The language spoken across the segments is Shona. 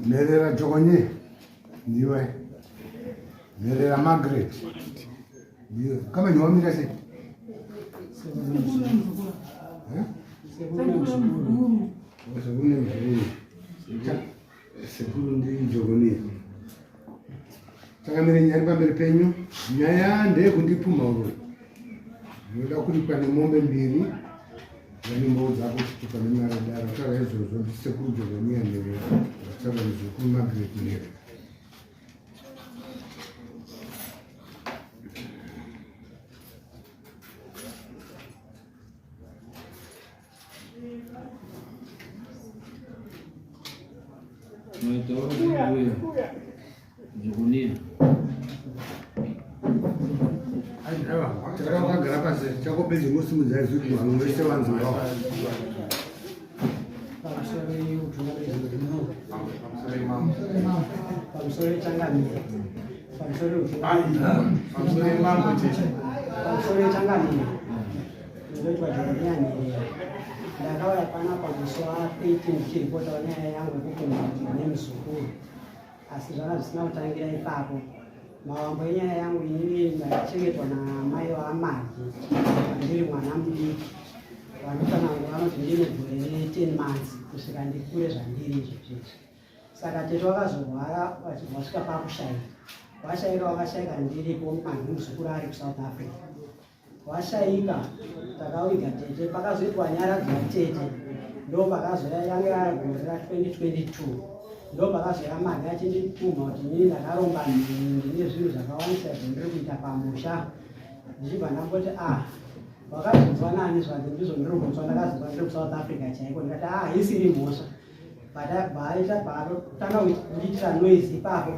Merera Jogonye, ndiwe. Merera Margaret, ndiwe. Kama ni wamira se? Sekuru ndi Jogonye. Takamere nyari pamberi penyu, nyaya ndeyekundipuma urwu. Ndoda kulipa nemombe mbiri. Vanimboudza kuti pane maradaro saka izvozvo ndisekuru Jogonye Merera saka izvokuru Margaret Merera. Takara wakagara pasi chakopedza ngosimudza izvi vanhu vese vanzwawo. Ndakauya panapa musi wa18 ndichiripota nyaya yangu yekukunda nemuzukuru, asi zvanga zvisina kutangira ipapo. Mawambo enyaya yangu inini ndakachengetwa namai vaMagi ndiri mwana mudiki. Vanotana vangu vanoti ndine gore 10 months kusvika ndikure zvandiri izvozvo. Saka tete vakazorwara vasvika pakushayika. Washayika wakashayika ndiripo Magi muzukuru ari kuSouth Africa. Washayika takawiga tete pakazoitwa nyaradzi tete ndo pakazoya yange ari gore ra2022 ndo pakazoya Magi achindipuma kuti nini ndakaromba ndine zvinhu zvakawandisa zvandiri kuita pamusha ndichibva ndamboti wakazonzwa nani zvanzi ndizvo ndiri kunzwa ndakazonzwa ndiri kuSouth Africa chaiko ndikati isiri mhosva patanga kuitira noise ipapo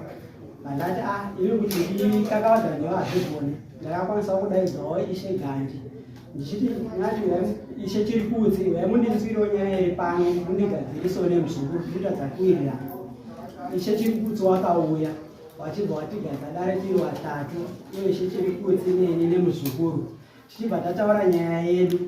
vandati iri kuti ndikakavadza newo hazvizvoni ndakakwanisa kudaidzawo Ishe Gandhi ndichiti ngati Ishe chiri kutsi vaimundinzwirawo nyaya iri pano mundigadziriso nemuzukuru kuita dzakuirira. Ishe chiri kutsi wakauya wachibva watigadza dare tiri watatu uye Ishe chiri kutsi neni nemuzukuru tichibva tataura nyaya yedu.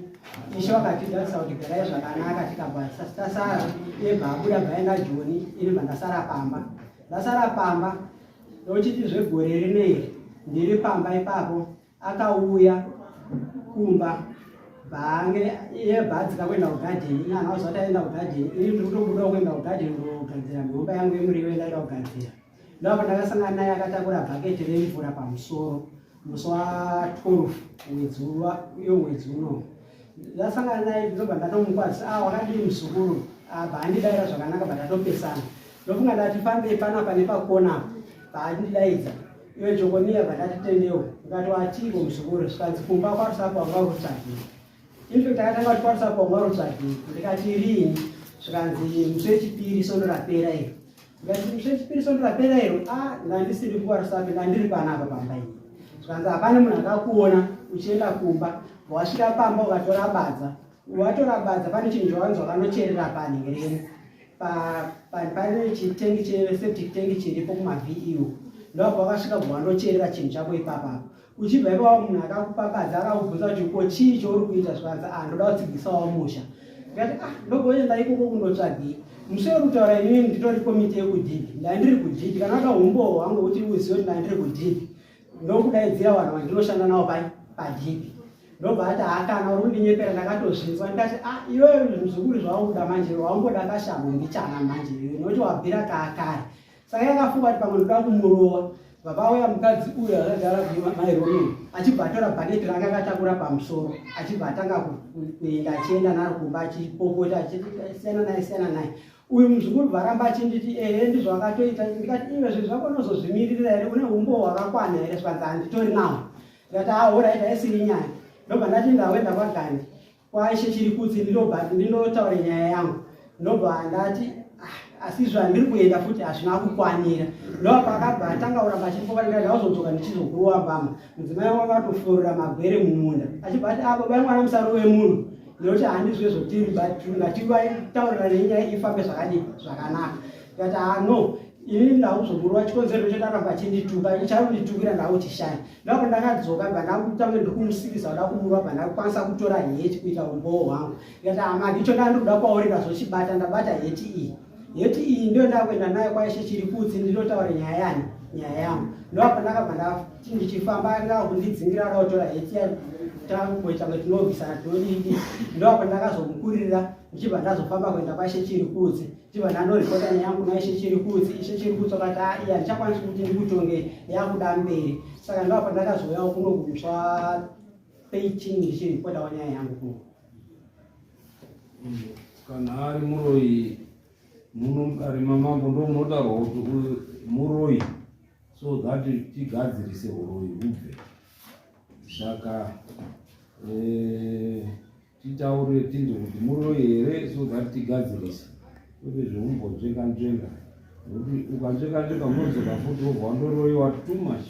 Ishe wakatigadzisa kuti garai zvakanaka tikabva tasara iye bvabuda bvaenda Joni ini bva ndasara pamba. Ndasara pamba ndochiti zvegore rineri ndiri pamba ipapo akauya kumba bhange iye bhadzika kuenda kugadheni ina anozoti aenda kugadheni ini ndiri kutobuda kuenda kugadheni kugadzira nhomba yangu yemuriwo ndaida kugadzira. Ndoapo ndakasangana naye akatakura bhaketi remvura pamusoro musi wa12 mwedzi uno. Ndasangana naye ndobva ndatomukwazisa wakadii muzukuru bhandidaira zvakanaka bhatatopesana. Ndofunga ndati fambei panapa nepakona bhandidaidza iwe Jogonye bhatatitendewo ngati watiko muzukuru zvikanzi kumba kwarusapo wanga rutsvagiri. Infact akatanga kuti kwarusapo wanga rutsvagiri ndikati rini zvikanzi musi wechipiri sondo rapera iro. Ndikati musi wechipiri sondo rapera iro ndandisiri kukwarusapo ndandiri panapa pamba iyi. Zvikanzi hapana munhu akakuona uchienda kumba wasvika pamba ukatora badza watora badza pane chinhu chawanzwa kanocherera panhereni pane chitengi septic tank chiripo kumaVEU ndoapo wakasvika bwandocherera chinhu chako ipapapo uchibva ipapo munhu akakupa badza akakubvunza kuti ko chii chouri kuita zvikanzi ndoda kudzigisawo musha. Ndikati ndogoenda ikoko kundotsvagii musi werutaura inini nditori komiti yekudhibhi ndandiri kudhibhi kana akaumbowo wangu kuti uzive kuti ndandiri kudhibhi ndokudaidzira vanhu vandinoshanda navo padhibhi. Ndobva ati kana uri kundinyepera ndakatozvinzwa ndikati iwewe muzukuru zvaukuda manje waumboda kashambo mbichana manje noti wabvira kaakare. Saka yakafunga kuti pamwe ndoda kumurova vapauya mukadzi uyu akagara maironi achibva atora bhaketi ranga akatakura pamusoro achibva atanga kuenda achienda naro kumba achipopota siyana naye. Uyu muzukuru bvaramba achinditi ndizvo akatoita. Ndikati iwe zvinhu zvako unozozvimiririra here une umbo hwakakwana here zvikanzi handitori nawo. Ndikati oraita aisiri nyaya. Ndobva ndati ndawenda kwaGandhi kwaIshe chiri kutsi ndinotaura nyaya yangu. Ndobva ndati asi zvandiri kuenda futi hazvina kukwanira. Ndobva akabva atanga kuramba achifoka ndikati ndazodzoka ndichizokurowa pamwe. Mudzimai wangu akatofurura magwere mumunda achibva ati baba mwana musaro wemunhu nekuti handizve zvotiri but ngativaitaurira nenyaya ifambe zvakadii zvakanaka. Ndikati no ini ndakuzomurova chikonzero chetaramba chindituka icharunditukira ndakuchishaya. Ndoapo ndakadzoka bva ndakutanga ndokumusikisa kuda kumurova bva ndakukwanisa kutora heti kuita umbowo hwangu. Ndikati Magi icho ndandikuda kwauri ndazochibata ndabata heti iyi yeti iyi ndio ndakwenda nayo kwa ishe chirikudzi ndinotaura nyaya yangu ndo apa ndakabva ndichifamba ndakundidzingira rotora yeti tangoita tinobvisa todii ndo apa ndakazomukurira ndichibva ndazofamba kuenda kwaishe chirikudzi ndichibva ndandoripota nyaya yangu naishe chirikudzi ishe chirikudzi akati iya ndichakwanisa kuti ndikutonge yakuda mberi saka ndo apa ndakazouyawo kuno kutsva peichini ndichiripota wanyaya yangu kuno kana ari muroyi ari mamambo ndo munotaurwa kuti muroyi so that tigadzirise uroyi ubve saka titaure tiri kuti muroyi here so that tigadzirise kuti zveumbonzvenga nokuti ukanzvenga unozoka futi wobva wandoroyiwa too much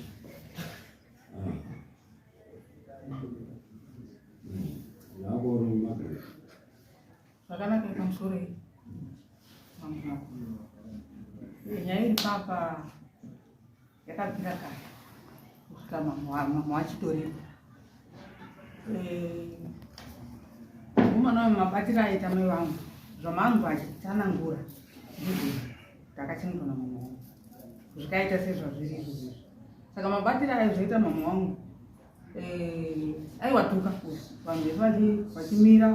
yako uri mumagresi zvakanaka pamusoro nyaya iri papa yakabvira kare kusvika mamwe achitoripo umana mabatiro aita mai vangu zvamangu achitsanangura ndizvo ndakachengetwa namama wangu zvikaita sezvazviri izvozvo saka mabatiro aizvoita mama wangu aiwatuka vanhu vese vachimira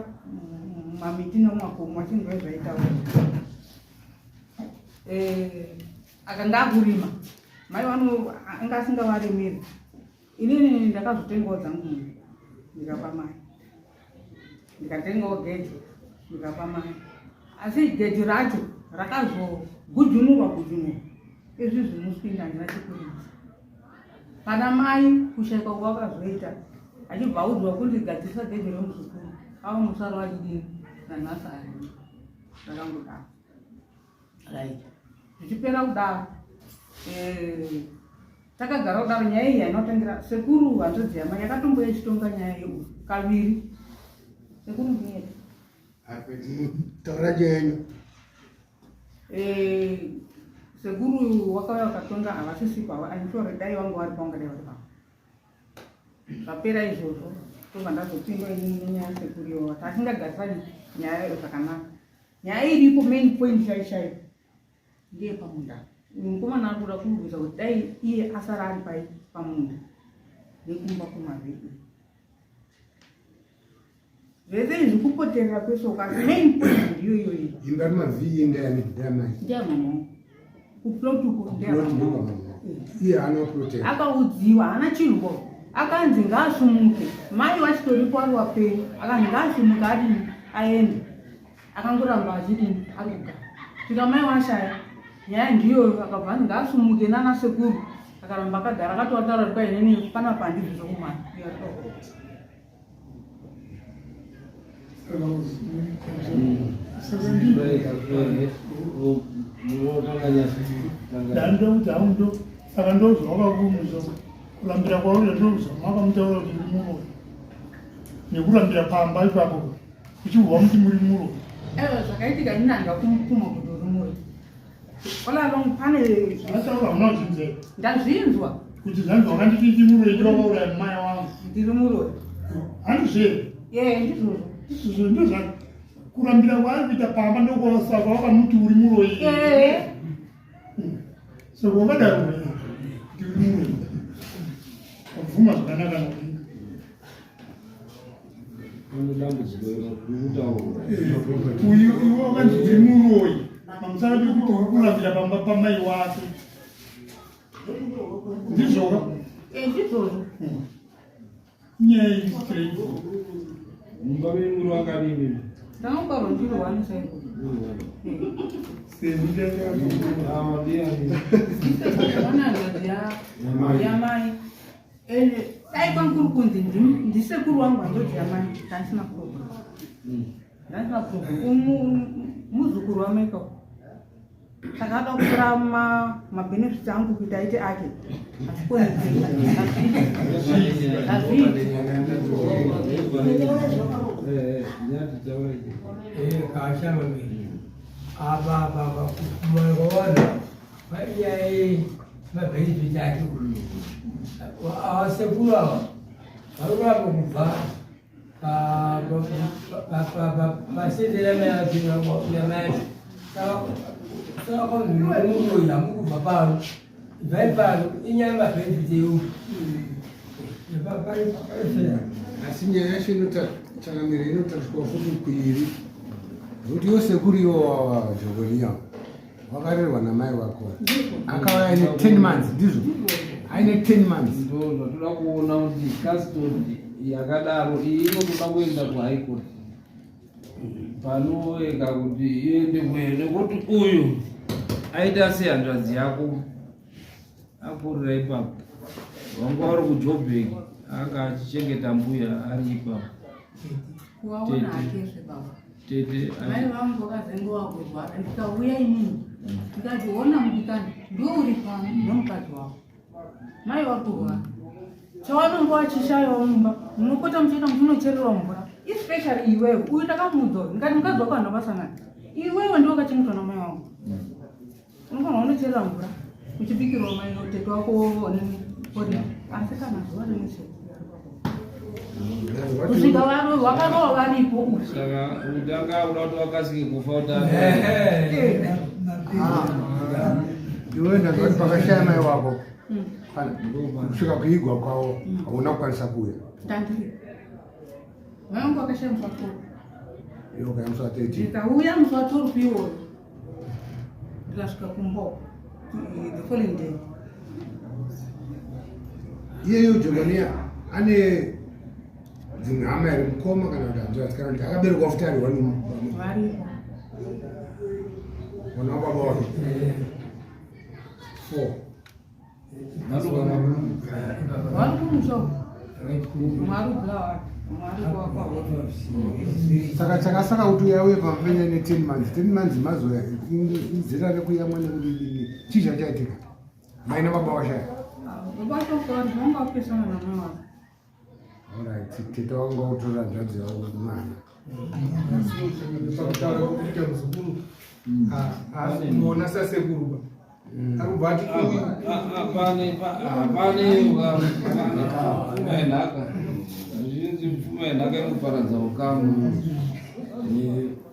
mamiti nemumakomo achinzwa zvaitaura akanga akurima mai vano anga asingavaremeri inini ndakazotengawo dzangu ndikapa mai ndikatengawo geji ndikapa mai asi geji racho rakazogujunurwa izvi zvimusvinda handina chikurisa kana mai kushaika kwakazoita achibva audzwa kuti gadzirisa geji remuzukuru ava musaro wachidini nanhasi ari zvakangodaro right zvichipera kudaro takagara kudaro nyaya iyi yainotengera sekuru hanzodzi yamai yakatomboya ichitonga nyaya yeu kaviri sekuru ndiyete taura chenyu sekuru wakauya wakatonga havasisipa ainshore dai vangu vari paungadai vari pavo zvapera izvozvo tobva ndazopindwa inini nenyaya sekuru iwova tasingagarisani nyaya zvakanaka nyaya iripo main point shaishai ndiye pamunda mukomana ari kuda kurwisa kuti dai iye asara ari pai pamunda nekumba kumavhiki zvese izvi kupoterera kwesoka asi main point ndiyo iyoyi imba mavhii ndeyani ndeyamai ndeyamama kuplotuko ndeyamama iye haana protect akaudziwa haana chirwo akanzi ngaasumuke mai vachitoripo ari wapei akanzi ngaasumuke adini aende akangoramba achidini ari kugara svika mai washaya nyaya ndiyo akabva anzi ngaasumuke nana sekuru akaramba akagara akatoataura kuti kwainini pana pandizvi zvokumai ndanda kuti haundo saka ndozvawakakumiza kurambira kwauri ndozva makamutaura kuti muri muroyi nekurambira pamba ipapo uchibva muti muri muroyi zvakaitika ini handa kumupfuma kuti uri muroyi olalong pane ataura unazvinzera ndazvinzwa kuti zvanzi wakandititi muroyi ndivakauraya mumai wangu ndiri muroyi handizvero ndizvozvo izvozvo ndozva kurambira kwaari kuita pamba ndokwasaka wakamuti uri muroyi saka wakadaro kuti uri muroyi wabvuma zvakanaka nakuita uyu wakanzi uri muroyi mamusakati kuti uri kurambira pamba pamai wake ndizvoka ndizvozvo nyaya iyi straight mumba memuri wakadini ndangangwarwa ndiri wani saiko yamai ende dai kwankuri kunzi ndisekuru wangu andodzi yamai ndandisina problem ndandisina problem muzukuru wamaika saka ada kutora mabenefits angu kuti aite ake kashamami apa kumoona iyai mabenefits ake awasekuru ava varuramba kubva pasendera mayamai saka mumuro yamukubva paro ibvai paro inyaya mabhenzi eu asi nyaya yacho inotangamira inotariswa futi kuiri nokuti yosekuru iwo Jogoniya wakarerwa namai wako akauya aine 10 months ndizvo aine 10 months ndo zvatoda kuona kuti custody yakadaro iyi inotoda kuenda kuhigh court panoeka kuti iende mwene nekuti uyu aita sehanzvadzi yako akurira ipapo wanga vari kuJoburg anga achichengeta mbuya ari ipapo kuvaona hakezve baba tete mai vangu vakazengova kurwara ndikauya inini ndikati ona mudikani ndouri pano nomukadzi wako mai vakurwara chavanonga vachishayawo mumba munopota muchiita muchinochererwa mvura especially iwewe uyu ndakamuudza ndikati mukadzi wako handavasangana iwewe ndiwo kachimutwa namai vangu unofanwa unocherera mvura uchibikirwa mai tete wako onini ori asi kana zuva rimwe kusvika vakarova varipo saka utanga uda kuti wakasike kufa iwe ndazvati pakashaya mai wako kusvika kuigwa kwavo hauna kukwanisa kuuya ndandiri mai vangu vakashaya muswatoro iwo kaya muswateti ndikauya muswatoro piwoyo ndikasvika kumbo the following day iyeyo Jogoniya ane dzimwe hama iri mukoma kana kuti hanzvadzi kana kuti akaberekwa futi ari wani varipo wana wababa wake 4 vari kumusha mwari bulawa mwari kwakwa saka chakasaka kuti uyauye pamapenya ne10 months 10 months mazoya izera rekuyamwa nekuti chizha chaitika maina baba washaya vatokari vanga vapesana namai wako alright teta wanga utora nzvadzi yavo mwana muona sasekuru arikubva ati enhaka zvinzi pfuma yenhaka inoparadza ukamu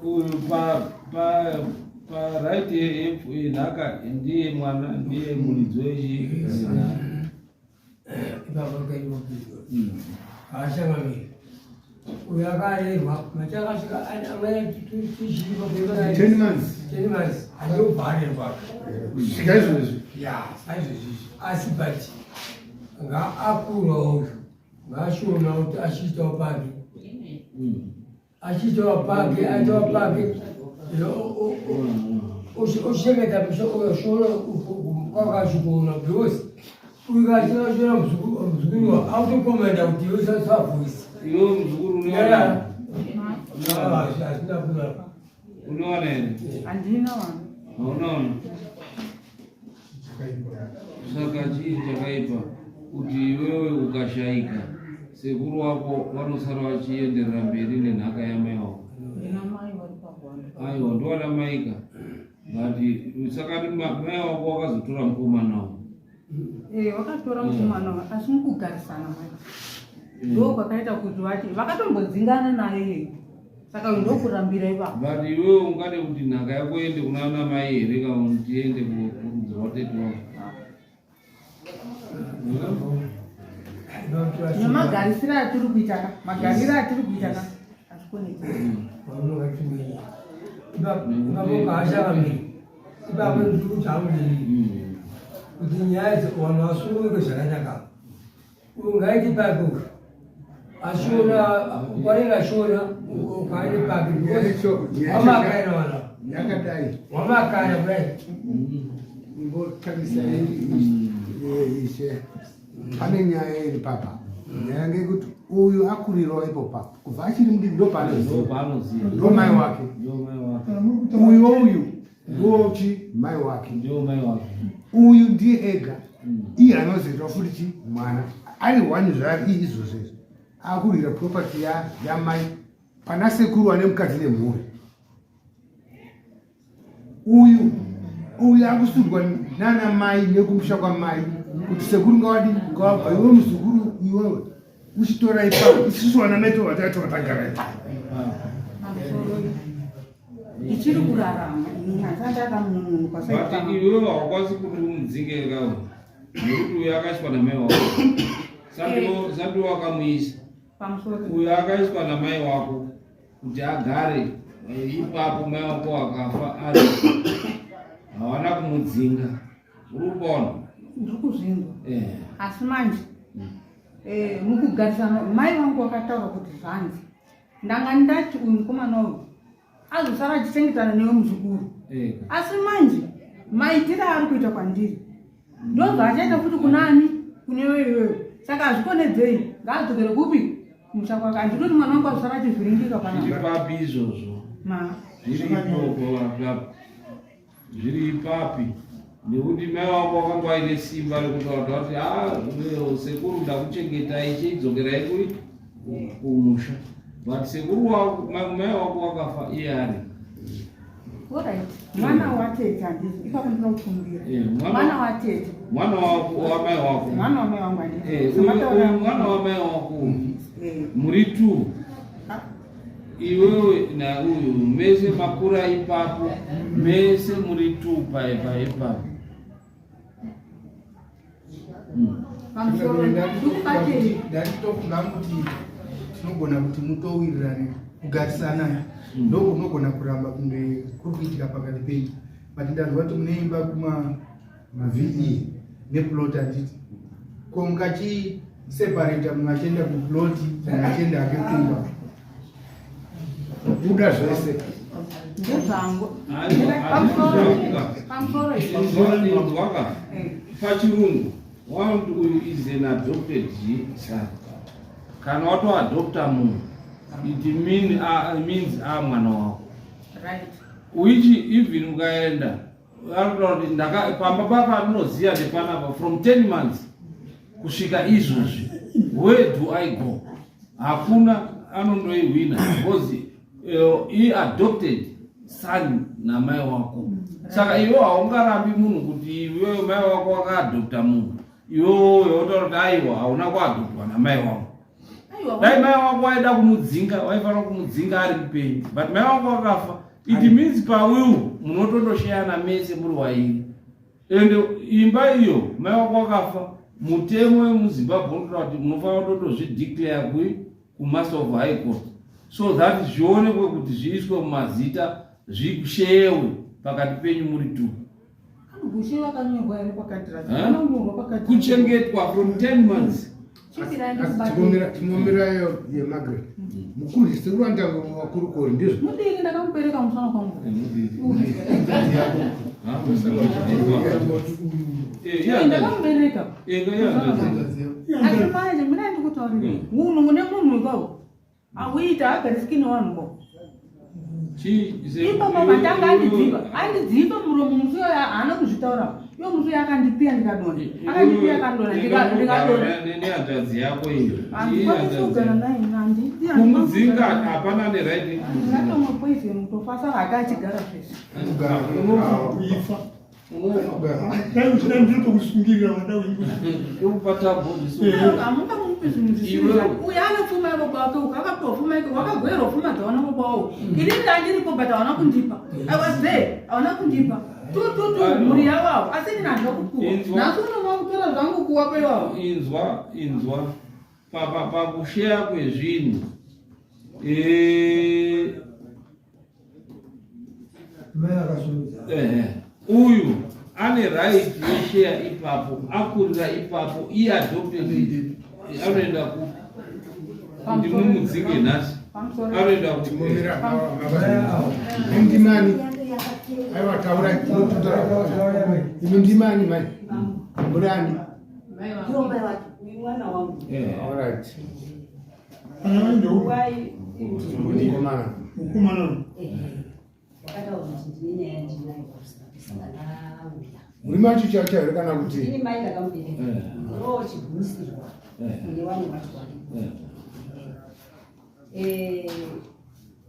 uyu paraiti yenhaka ndiye mwana ndiye muridzi wezhi haashangamiri uyo akarerwa machakasvika amene tichiipa 10 months andobharerwa svika izvozvi saizvozvizvi asi but ngaakurawo ngaashona kuti achiitawo pake achiitawo pake aitawo pake uchichengeta shona kwakachikona because ukachinoshona muzukuru autokomenda kuti iwe sasavhoisi iwe muzukuru asina kuna unoona here handina vanhu haunaona saka chii chakaipa kuti iwewe ukashayika sekuru wako vanosara vachienderera mberi nenhaka yamai wako ndina mai vari pahwanda aiwa ndowana maika but saka mai wako wakazotora mukomanawo vakatora mukomana wavo asi mukugarisana mai ndo kwakaita kuti vati vakatombodzinganana naye saka ndokurambira ipapo but iwewe ungade kuti nhaka yako ende kunaana mai here kana kuti ende kurudzirwa tete wako nemagarisiro atiri kuitaka magariro atiri kuitaka hazvikoneki ipapokaashakamiri ipapo ndikuchamuiri kuti nyaya vanhu vasunguke zvakanaka ungaiti pake ashona kwanenge ashona ukaende pake wamakaina vana yakadai wamakaina kudai imbotarisa ishe pane nyaya iri papa nyaya ngekuti uyu akurirawo ipopa kubva achiri mudiki ndopaanoziva ndo mai wake ndio mai wake uyu ndochi mai wake ndio mai wake uyu ndiye ega iye anozoita futi chi mwana ari wani zvari izvozvezvo akurira property yamai pana sekuru ane mukadzi nemhuri uyu akusundwa nana mai nekumusha kwamai kuti sekuru ngawadi ngawabva iwe muzukuru iwewe uchitora ipapo isusu vana meto vatatu vatagara ipapo ichiri kurarama asandaka munhu but iwewe haukwanisi kuti umudzinge kawo nekuti uyo akaiswa namai wako sati wakamuisa uyo akaiswa namai wako kuti agare ipapo mai wako akafa ari hawana kumudzinga uri kupaona ndiri kuzvinzwa asi manje mukugarisana mai vangu vakataura kuti zvanzi ndanga ndati uyu mukomana uyu azosara achichengetana newe muzukuru asi manje maitire ari kuita kwandiri ndobva achaita futi kunani kunewe iwewe saka hazvikonedzei ngaadzokere kupi musha kwake handitoti mwana wangu azosara achivhiringika panapapi izvozvo zviri ipapi nekuti mai wako wakanga waine simba rekutaura kuti sekuru ndakuchengetai cheidzokerai kumusha but sekuru mai wako wakafa iye ari mwana watete handisi ipapo ndinokumbira mwana watete mwana wamai wako mwana wamai wangu mwana wamai wako muri tu iwewe nauyu mese makura ipapo mese muri tu paipapo ndatitofunga kuti tinogona kuti mutowirirane kugarisana ndoko unogona kuramba kunge kuri kuitika pakati penyu but ndanzwa kuti muneimba kumavhe neplot handiti ko mukachiseparata mumwe achienda kuploti mumwe achienda ake kumba buda zvese ndezvangu waka pachirungu wauti uyu is an adopted son kana watoadopta munhu it means mwana wako which even ukaenda kuti pamba papa ndinoziya nepanapa from 10 months kusvika izvozvi where do I go hakuna anondoihwina because adopted son namai wako saka iwe haungarambi munhu kuti iwewe mai wako wakaadopta munhu iwewe yotaura kuti aiwa hauna kuadoptwa namai wako dai mai wako waida kumudzinga waifanira kumudzinga ari mupenyu but mai wako wakafa it means pawiwu munotondoshayana mese muri wairi ende imba iyo mai wako wakafa mutemo wemuzimbabwe unotaura kuti munofanira kutotozvideclare kumaster of high court so that zvionekwe kuti zviiswe mumazita zvishewe pakati penyu muri tu kuchengetwa from 10 months timomirayo yemargaret mukuru sekuranda wakurukori ndizvo mudini ndakamubereka musana kwangu ndakamubereka asi manje mina ndikutaurire munhu mune munhu ikavo auita agarisikini vanhu bo ipapa matanga andidziva muromo musi iyoyo haana kuzvitaura iyo musi iyoyo akandipiya ndikadonha akandipiya akandonha ndikadonha nehanzvadzi yako iyo andikwanisogara naye kumudzinga hapana neraiti ndingatomwa poison mutofa saka haka achigara zvese kuifa ndinotokusungirira wada kupata amunga mupi zvinhu zvisizvo uyo anopfuma ivo kwake ukakatofuma wakagwera pfuma dzaona kwakwawo ini ndandiripo but hawana kundipa I was there hawana kundipa tututu mhuri yavavo asi ini handina kupuwa nhasi unova kutora zvangu kuwa kwevavo inzwa pakusheya kwezvinhu uyu ane right yesheya ipapo akurira ipapo iye adopted anoenda ndimumudzinge nhasi anoenda ndimani aiwa taura imi ndimani mani murani alright mukomana muri macho chataure kana kuti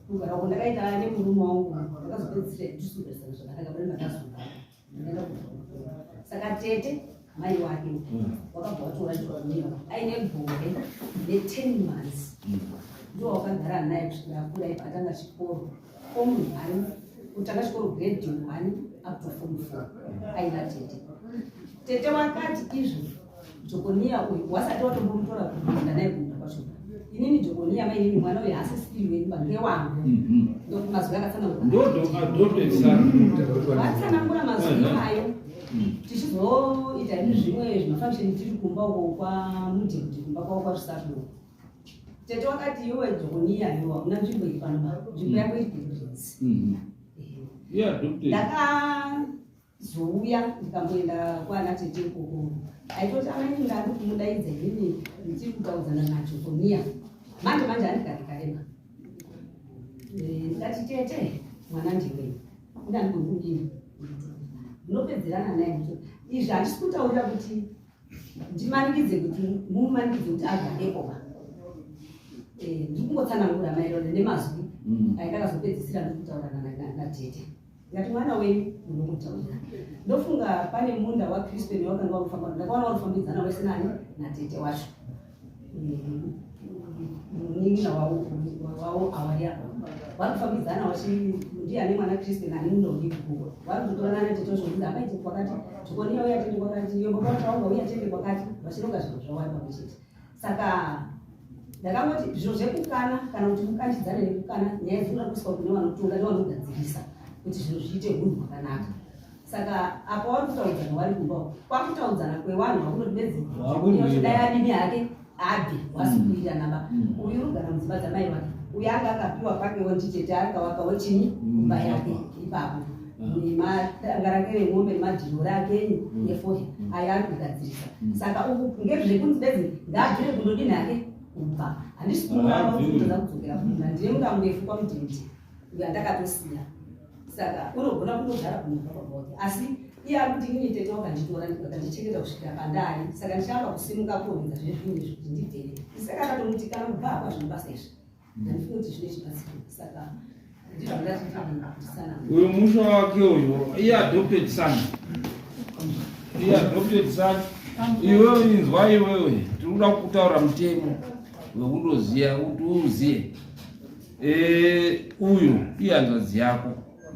kugara kwandakaita nemurume wangu ndakazopedzisira ndisudasana zvakanaka ndakazuka saka tete mai wake wakabva watora ndiwauneva aine gore ne10 months ndo wakagara naye kusvika akura atanga chikoro omunhu ari kutanga chikoro grade 1 up to form 4 aina tete. Tete wakati izvo Jokonia uyu wasati watombomutora kuenda naye kuenda kwacho. Inini Jokonia mai inini mwana uyu asisiriwe bange wangu. Ndokuti mazuva akatsanangura. Vatsanangura mazuva ayo. Tichizoita zvimwe zvimafamisheni tiri kumba uko kwamudhibhudhi kumba kwavo kwazvisatu. Tete wakati iwe Jokonia iwe hakuna nzvimbo iri pano nzvimbo yako iri kuIngrezi. Ndakazouya ndikamboenda kwana tete ikoko. Aitoti amai ndari kumudaidza inini ndiri kutaudzana naJokonia. Manje handikari karema. Ndikati tete mwana ndiwe. Ndani kundini. Ndinopedzerana naye kuti izvi handisi kutaurira kuti ndimanikidze kuti mumumanikidze kuti agarepo. Ndikungotsanangura maererano nemazwi aindakazopedzisira ndikutaurana natete. Ndikati mwana wenyu ndinokutaurira. Ndofunga pane munda waCrispin wakanga warufamba, ndakaona warufambidzana wese nani natete wacho. Munini wawo awaya. Warufambidzana wachi ndiani mwana Crispin ani munda uripo. Warikutorana natete wacho kuti apaite kwakati, Jokonia uya tete kwakati, yombo kwacho wanga uya tete kwakati, vachinonga zvinhu zvawari pamwechete. Saka ndakangoti zviro zvekukana kana kuti mukandidzane nekukana nyaya dzinoda kuiswa kune vanotonga nevanogadzirisa kuti zviro zviite hunhu hwakanaka. Saka apa wari kutaudzana wari kumba kwakutaudzana kwevanhu vakunoti bedzi dai adini hake abve wasikuita namba uyu urugara mudzimba dzamai vake uyu anga akapiwa pakewo nditete akawakawo chini kumba yake ipapo nemadanga rake remombe nemadhiro rake nefohe ayo ari kugadzirisa. Saka uku ngezvekunzi bedzi ngaabvire kundodini hake kumba handisi kuramba kutoda kudzokera kumba ndine mukambefu kwamudhibhudhi uyu andakatosiya. Saka unogona kundogara kumba kwake asi iye ari kuti inini tete wakanditora wakandichengeta kusvikira pandari. Saka ndichamba kusimuka kuovedza zvezvinhu izvi kuti ndibvere. Saka akatomuti kana kubva apa zvino basa izvi handifuni kuti zvine chibatsiro. Saka ndizvo ndatitisana uyu musha wake uyu iye adopted son. Iwewe inzwa iwewe tinoda kutaura mutemo wekundoziya kuti uziye. Uyu ihanzvadzi yako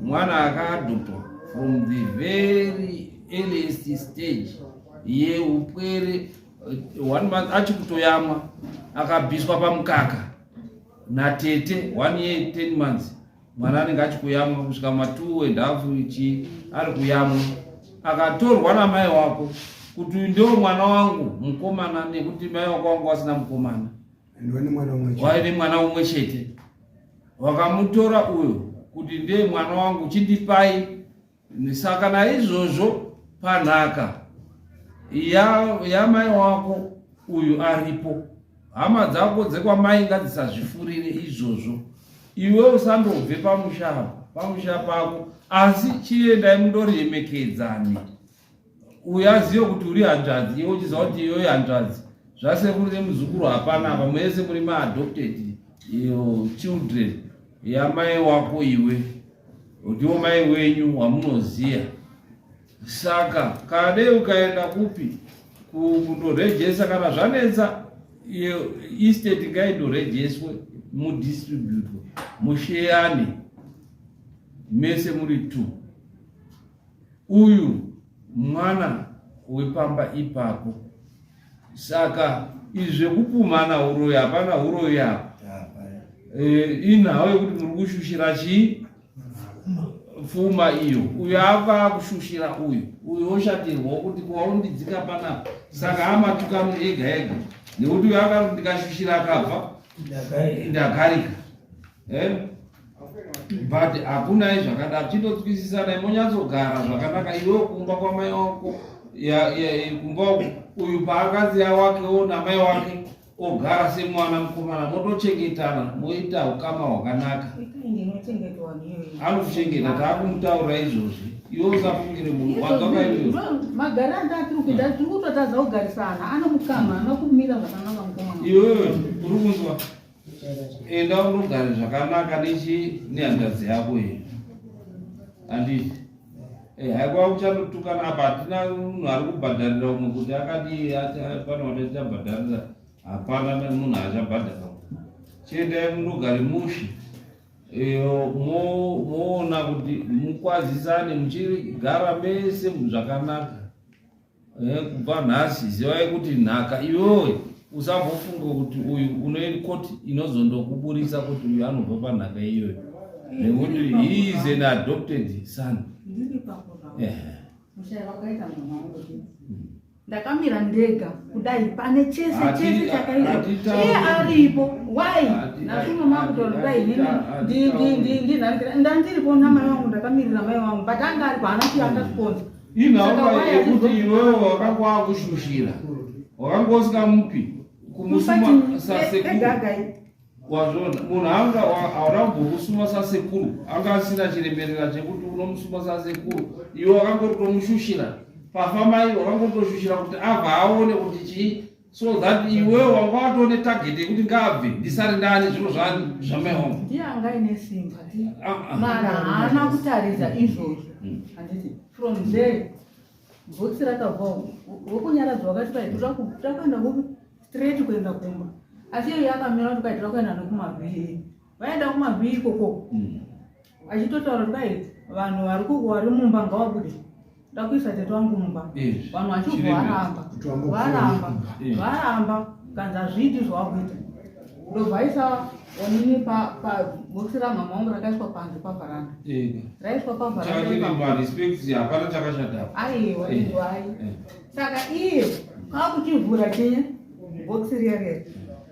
mwana akaadoptwa from the very earliest stage yeupwere 1 month achikutoyamwa akabviswa pamukaka natete 1 year 10 months. Mwana anenge achikuyamwa kusvika 2.5 ichi ari kuyamwa akatorwa namai wako kuti ndio mwana wangu mukomana nekuti mai wako wangu wasina mukomana waine mwana umwe chete. Wakamutora uyo kuti ndiye mwana wangu chindipai. Saka naizvozvo panhaka ya mai wako uyu aripo, hama dzako dzekwamai ngadzisazvifurire izvozvo. Iwe usandobve pamusha pako asi chiendai mundoremekedzane. Uyazive kuti uri hanzvadzi, iwe uchiziva kuti iwe hanzvadzi. Zvasekuru nemuzukuru hapana apa, mese muri maadopted children yamai wako iwe. Ndiwo mai wenyu wamunoziya. Saka kade ukaenda kupi kundorejesa kana zvanetsa estate ngaindorejeswe mudistributwe musheyane mese muri 2. Uyu mwana wepamba ipapo. Saka izvekupumana uroyi hapana uroyi apa. Inhawo yekuti muri kushushira chii pfuma iyo. Uyu akakushushira uyu oshatirwa kuti kwaundidzika panapa. Saka amatukano ega ega nekuti uyu akati ndikashushira akabva ndagarika. But hakuna izvakadaro chindotwisisana monyatsogara zvakanaka. Iwe kumba kwamai wako kumba uyu paakaziya wakewo namai wake ogara semwana mukomana motochengetana moita ukama hwakanaka. Anokuchengeta taakumutaurira izvozvi. Iwe usafungire munhu wadzakaiwewe magara ndatiri kuita tiri kutotadza kugarisana anomukama anokumira zvakanaka mukomana. Iwewe uri kunzwa? Enda unogara zvakanaka nehanzvadzi yako iyi. Handiti haikwa kuchandotukana apa. Hatina munhu ari kubhadharira umwe kuti akati pana watatichabhadharira. Hapana munhu achabhadhara. Chiendai munogare mushi moona kuti mukwazisane muchigara mese zvakanaka. Kubva nhasi zivai kuti nhaka iwewe usavhofunga kuti uyu unoenda koti inozondokuburisa kuti uyu anobva panhaka iyoyo, nekuti he is an adopted son. Ndiri papo mushaya wakaita mwana wangu ndakamira ndega kudai pane chese chakaita iye aripo why nasuma makutola kudai ndandiripo namai wangu ndakamirira mai wangu but anga ari paanati angasponza yekuti iwewe wakangwa kushushira wakangosikamupi kumusuma sasekuru wazvona munhu anga haunambokusuma sasekuru anga asina chiremerera chekuti unomusuma sasekuru iwe wakangoritomushushira pafamai wakangotoshushira kuti abva aone kuti chii, so that iwewe wanga watone target yekuti ngabve ndisari ndani zviro zvamai wangu ndiye anga ine simba mara haana kutarisa izvozvo. Handiti from there bhokisi rakabva wokunyaradzwa wakati takuenda kupi straight kuenda kumba, asi iyo yakamira kuti kaiti rakaenda nekumavhii vaenda kumavhii ikoko achitotaura kuti kai vanhu vari mumba ngavabude ndakuisa tete wangu mumba, vanhu vachibva varamba kanza zviti zvawakuita ndobvaisa onini pabhokisi ramama wangu rakaiswa panze pavharanda raiswa pavharandahapana chakashata aiwa izvai saka iye kakuchivhura chenya bhokisi riya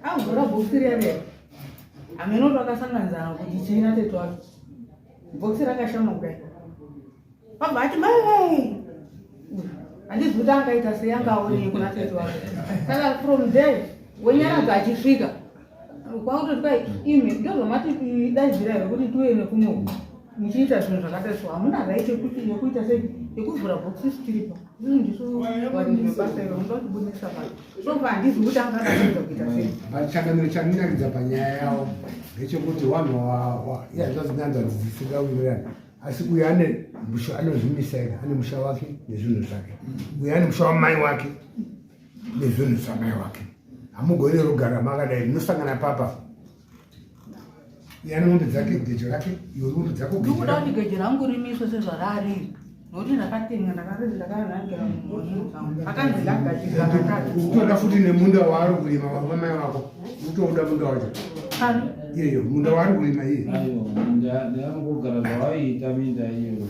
avhura bhokisi riya amenoto akasanganidzana kuti china tete wacho bhokisi rakashama kudai pabva ati mai handizvi kuti angaita sei angaonei kuna tete wake. Saka from there wenyaradza achisvika kwakutoti kai imi ndozvamati daidzira here kuti tuende kumwe muchiita zvinhu zvakataiswa hamuna right yekuita sei yekuvhura bhokisi sitiripa izvi ndiso variri vebasa iro muda kutibudikisa pano so fa handizvi kuti angadaida kuita sei. Changamiro chandinaridza panyaya yavo ndechekuti vanhu yazvazinanza dzisikawirirani, asi uyu ane musha anozvimisaira, ane musha wake nezvinhu zvake, uyu ane musha wamai wake nezvinhu zvamai wake. Hamugoni rogara makadai munosangana papa, iye ane mombe dzake gejo rake, iwe mombe dzako gejo ndikuda kuti gejo rangu rimiswe sezvarariri nokuti ndakatenga ndakarangira mumoni dzangu akanzi ndagadzirira katatu utoda futi nemunda waari kurima wamai wako utoda munda wacho iyeyo munda waari kurima iye ndangogara zvawaiita minda iyoyo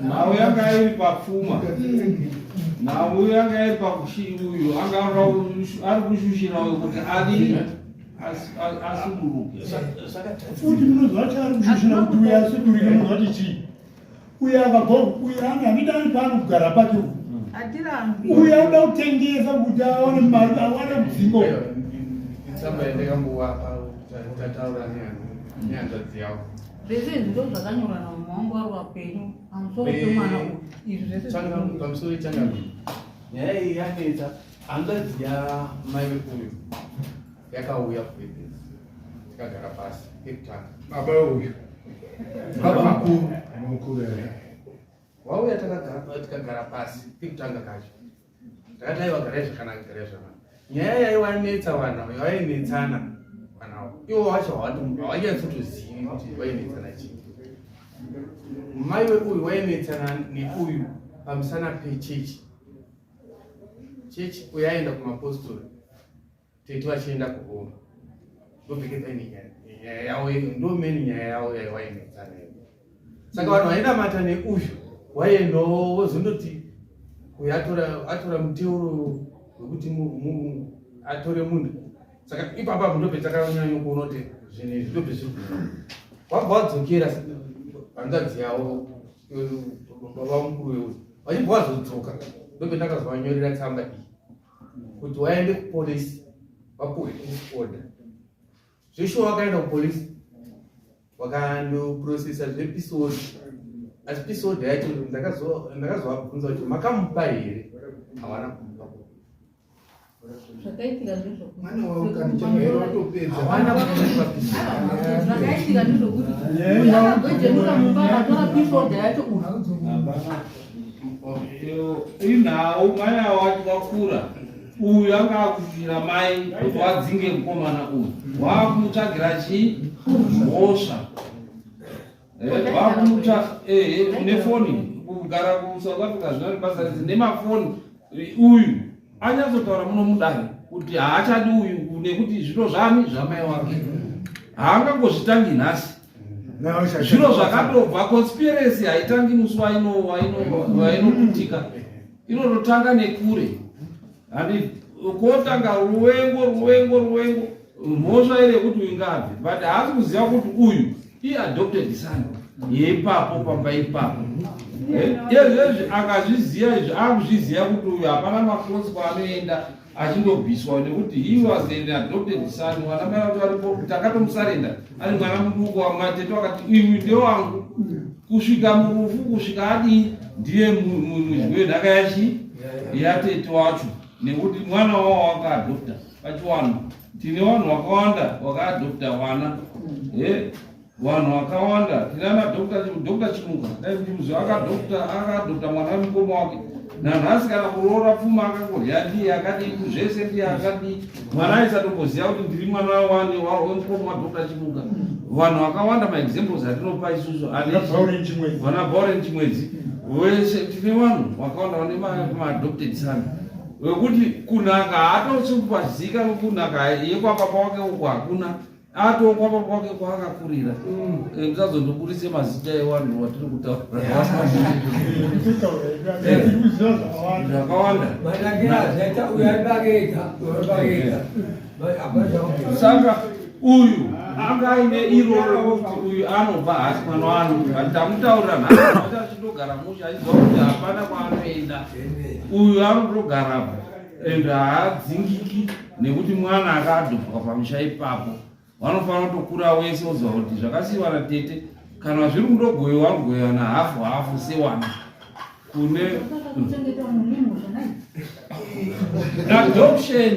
nhau yanga iri papfuma nhau yanga iri pakuuyu anga ari kushushira uyu kuti adii asumuruke futi munozvacho ari kushushira kuti uyo asudurike munozvati chii uyo akabva uyo handidani paano kugara pake uyo anoda kutengesa kuti aone mari awane mudzingo zvese izvi ndo zvakanyora namama wangu ari wapenyu pamusoro pemwana uyu izvi zvese pamusoro changamiro nyaya iyi yanetsa. Hangadzi yamai vekuyu yakauya kuibhezi tikagara pasi pekutanga baba uyu baba mukuru wauya tikagara pasi pekutanga kacho takati aivagarai zvakanaka garai zvakanaka. Nyaya yaiwanetsa vana vainetsana vanavo ivo vacho havanyatsotozivi kuti vainetsana chii. Mai veuyu vainetsana neuyu pamusana pechechi. Chechi uyu aenda kumapostori tete vachienda kuroma ndobvekepaine nyaya yavo ndomeni nyaya yavo yaivainetsana iyo. Saka vanhu vainamata neuyu waendawo wozondoti uyu atora muteuro wekuti atore munhu. Saka ipapo ndobve takanyanya kuona kuti zvinhu izvi ndobve zviri wabva wadzokera hanzvadzi yavo baba mukuru weuyu vachibva vazodzoka ndobve ndakazovanyorera tsamba iyi kuti waende kupolisi vapuwe order. Zveshuwa wakaenda kupolisi wakandoprocessa zvepisodi, asi pisodi yacho ndakazovabvunza kuti makamupa here. Havana kumupa. Zvakaitika ndizvo. Mwana wao kanichemera watopedza. Zvakaitika ndizvo kuti akagojemuka mumba akatora pishoda yacho inawo mwana wacho wakura uyu anga akufira mai kuti wadzinge mukomana uyu wakumutsvagira chii mhosva wakumutsva nefoni kugara kuSouth Africa zvinari basa rese nemafoni uyu anyatsotaura muno mudare kuti haachadi uyu nekuti zviro zvani zvamai wake haangangozvitangi nhasi zviro zvakatobva conspiracy haitangi musi wainokutika inototanga nekure handi kotanga ruvengo mhosva iri yekuti uyu ngabve but haasi kuziva kuti uyu adopted son yeipapo pamba ipapo izvezvi akazviziva izvi akuzviziva kuti uyu hapana makosi kwaanoenda achindobviswa nekuti he was an adopted son. Mwana mai vati varipo takatomusarenda ari mwana muduku wamatete wakati uyu ndewangu kusvika murufu kusvika adii ndiye mudyi wenhaka yatete wacho nekuti mwana wavo wakaadopta pachiwanhu. Tine vanhu vakawanda vakaadopta vana vanhu vakawanda. Tinana Dr. Chimuka daimuzi akadopta mwana wemukoma wake nanhasi kana kuroora pfuma akangorya ndiye akadii zvese ndiye akadii mwana aisatomboziva kuti ndiri mwana wemukoma waDr. Chimuka. Vanhu vakawanda maexamples atinopa isusu vana Bauren Chimwedzi wese tine vanhu vakawanda vane maadopted son wekuti kunaka haatosikupaziika nokunaka yekwapapa wake uku hakuna atokwapa kwake kwaakakurira. Musazondoburitse mazita evanhu watiri kutaura zvakawanda. Saka uyu anga aine iroro kuti uyu anobva hasi mwana wangu tamutaurira nhasi achitogara musha achiziva kuti hapana kwaanoenda uyu anotogarapo ende haadzingiki nekuti mwana akaadhopwa pamusha ipapo. Vanofanira kutokura wese uziva kuti zvakasiyana tete kana zviri kundogoyiwa anogoyiwa nahafu sewana kune adoption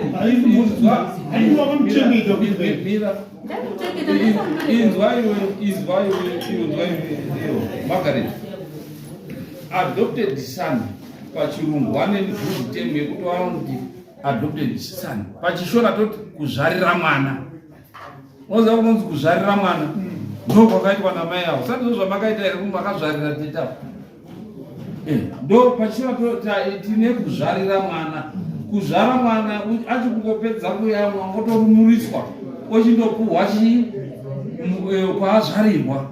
izwa Margaret. Adopted son pachirungu vane good term yekuti vanoti adopted son pachishona toti kuzvarira mwana. Oza kunonzi kuzvarira mwana ndo kwakaitwa namai avo. Sati zvamakaita here kuti makazvarira teta ndo pachishona tine kuzvarira mwana. Kuzvara mwana achikungopedza kuyamwa otorumuriswa ochindopuhwa kwaazvarirwa.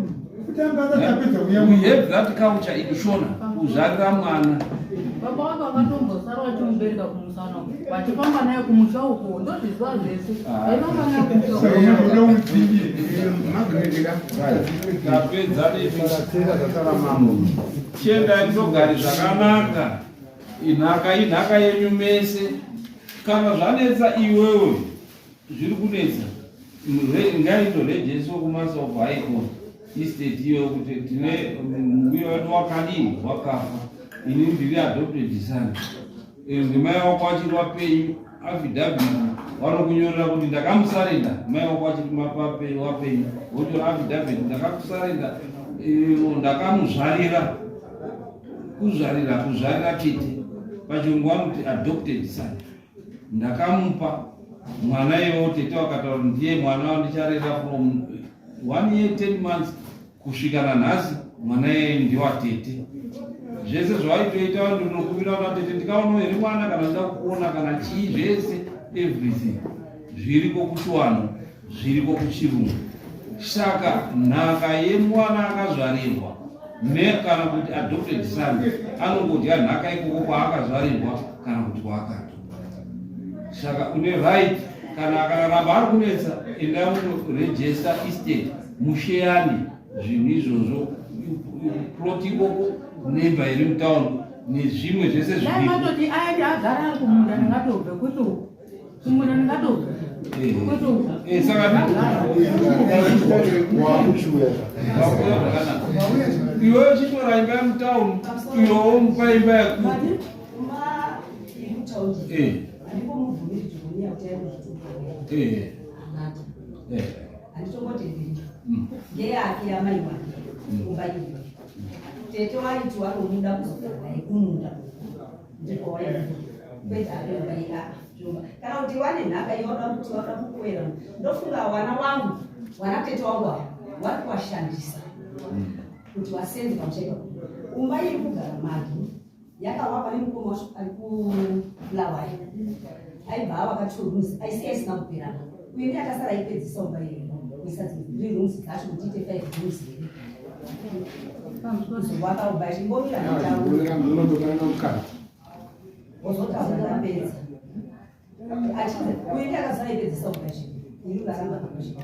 We have that culture in Shona kuzvarira mwana. Baba wako wakatombosara wachimubereka kumusana vachifamba naye kumusha uko ndozviziva zvese vaifamba naye kumusha chienda ndogari zvakanaka inhaka yenyu mese. Kana zvanetsa iwewe zviri kunetsa ngaindorejesiwo kumaSouth High Court estate iyo kuti tine mbuya wedu wakadini wakafa ini ndiri adopted son mai wako achiri wapenyu affidavit vanokunyorera kuti ndakamusarenda mai wako achiri wapenyu wotora affidavit ndakakusarenda ndakamuzvarira kuzvarira tete pachirungu vanoti adopted son. Ndakamupa mwana iwo tete wakataura ndiye mwana wandicharera from 1 year 10 months kusvika nanhasi mwana yeye ndiwatete. Zvese zvaitoita vanhu ndinokuvira kuti tete ndikaona here mwana kana ndida kuona kana chii zvese everything zviriko kuchiwano zviriko kuchirungu. Saka nhaka yemwana akazvarirwa kana kuti adopted son anongodya nhaka ikoko kwaakazvarirwa kana kuti kwaakatwa. Saka une right kana akararamba ari kunetsa enda munorejesta estate musheyani zvinhu izvozvo plot ikoko nemba iri mutauni nezvimwe zvese zvimatoti aiti agara ari kumunda ndingatobve kuti kumunda ndingatobve iwe uchitora imba yemutauni iwewo mupa imba yakuti handitongotenderi ngeyake amai wake kubairwa tete waiti wanomuda kuzogara naye kumunda ndipo pedza apebaira kana kuti wane nhaka inoda kuti wada kukwera ndofunga wana wangu wana tete wangu wari kuwashandisa kuti wasenze pamucheka umba iri kugara magi yakavakwa nemukoma ari kulawai aibva avakatoromuzi aisiya isina kuperana uye ndi akasara aipedzisa umba iri kuisa 3 rooms dzacho kuti ite 5 rooms here kuzovaka umba chimbomira munotokana wozotaura ndapedza uye ndi akasara aipedzisa umba chii iri karamba pamucheka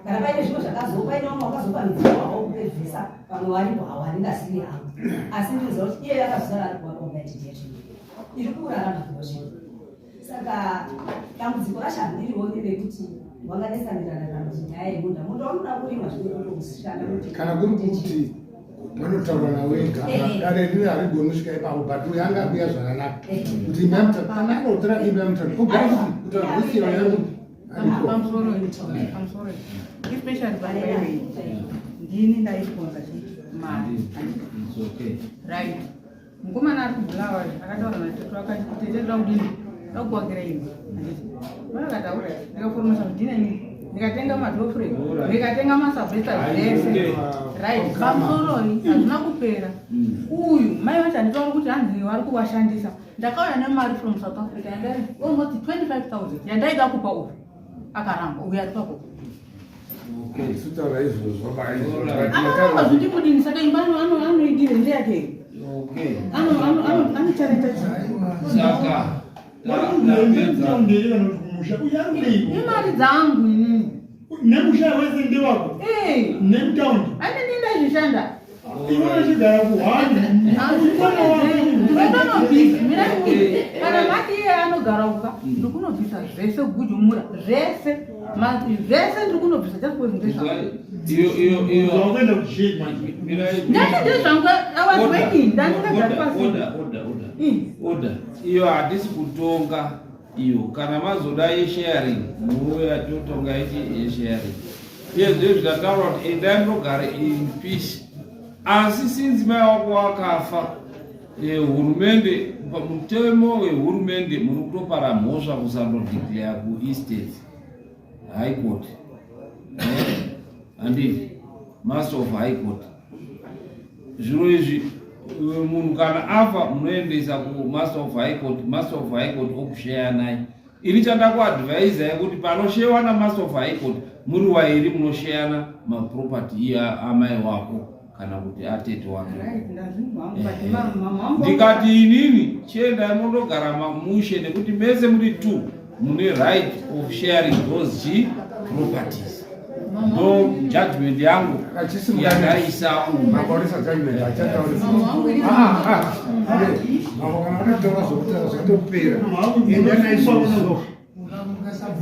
kana paine zvimwe zvakazopa ine vamwe wakazopa midziyo wavo kupedzisa pamwe varipo hawaringasiri hangu asi ndinoziva kuti iye yakazara ari kuvaka umba chitecho iri kurarama kuocheka saka dambudziko racho handiriwo nderekuti wanganesanirana kana kuti nyaya yemunda munda wanoda kurimwa zvinotokushanda kana kuri kuti vanotaura nawega dare riri harigoni kusvika ipapo but uyo angabuya zvakanaka kuti imba yamutatu kana anotora imba yamutatu ogara kuti kutarisira yari especially by ndini ndaisponsa mari right mukomana ari kubulawa akataura natete akatetera kudini akuwakira ino vakataura ndikaforomesa kudina ini ndikatenga madofre ndikatenga masabhesta zvese right pamusoroi hazvina kupera uyu mai vacho handitaura kuti hanzi vari kuvashandisa ndakauya nemari from south africa yandari almost 25,000 yandaida kupa uyu akaramba uyu ari papo hazvindimudini saka imba anoidire ndeyake anotareta imari dzangu inini nemusha wese ndewako nemutaundi andinindazvishanda iwachigara kuhani kana mati iye anogara uka ndikunobvisa zvese kugujumura zvese zvese ndiri kunobvisa chakuenda kushema ndazvangu awasweking ndandingagari pasi iyo handisi kutonga iyo kana mazoda yesharing muroya totonga ichi yesharing iyezve zvataura kuti endai ndogara in peace asi sinzi mai wako wakafa hurumende mutemo wehurumende muri kutopara mhosva kusandodeclare kuestate high court handii master of high court zviro izvi munhu kana afa munoendesa kumaster of high court master of high court okusheya naye ini chandakuadvaisai kuti panoshewa namaster of high court muri wairi munosheyana maproperty iya amai wako kana kuti atete wake ndikati inini chiendai munogara mamushe nekuti mese muri 2 mune right of sharing those properties no judgment yangu yadaisa makoresa judgment achataurisa kana zvokutaura zvatopera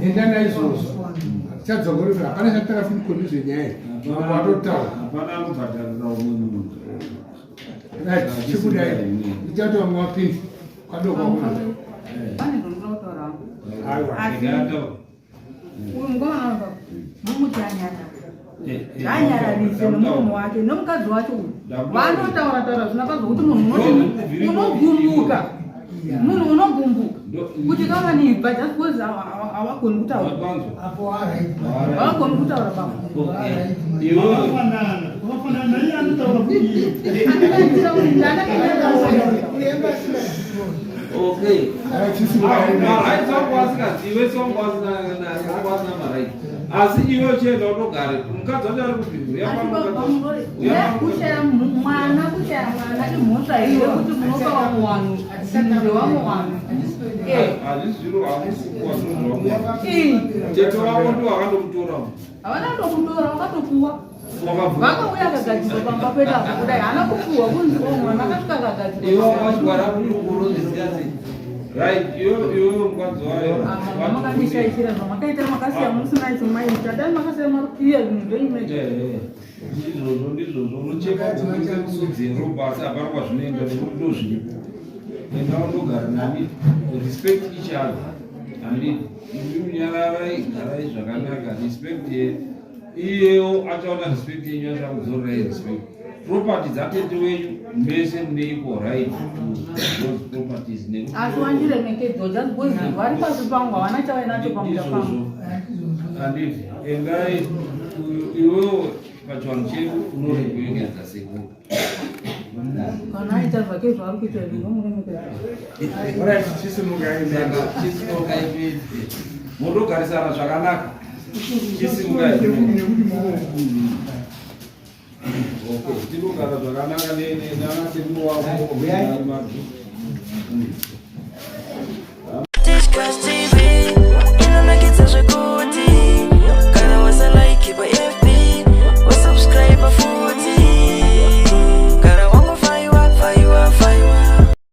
enda naizvozvo tichadzongorera hapana chatakafini kondizve nyaya mambo atotaura hapana anobhadharira umwe munhu chikudai ichati vamwe wapindi kadoko pane zvondotaura uyu mukomana mumuti anyararise nemunhu wake nemukadzi wacho uyu vanotaura zvinakazokuti munhu unogumbuka munhu unogumbuka kuti kama nibva just because havagoni kutaura havagoni kutaura asi iwe chenda unogare mukadzi wacho ari kushaya mwana imhosva iyo kuti munopa vamwe vanhu zvinhu zvevamwe vanhu hazvisi zviro hamusikuwa tete wavo ndo wakandomutora havana kutomutora vakatopuwa vakauya akagadzirwa pamba pedapo kudai haana kupuwa kunzi omwe makasvika akagadzirwa right iyoyo mukadzi wayo makandishaishira zvamakaitira makasiya musina ichomaita dai makasiya mariiya zvinhu zveimeta izvozvo ndizvozvo unocheka kudzero basi hapana kwazvinoenda nekuti ndozviripo enda undogara nani respect each other Handiti unyararai garai zvakanaka respect iyewo achaona respect yenyu achakudzorirai respect. Property dzatete wenyu mese mune equal right to those properties. Asi wandiremekedza just because vari pasi pangu havana chavainacho pamuda pangu. Handiti endai iwewo pachivanhu chedu unorekwengedza sekuru Kana aita zvake zvaari kuita zvinomuremekedza. chisimukai motogarisana zvakanaka chisimukai tinogara zvakanaka nanasekuru wavo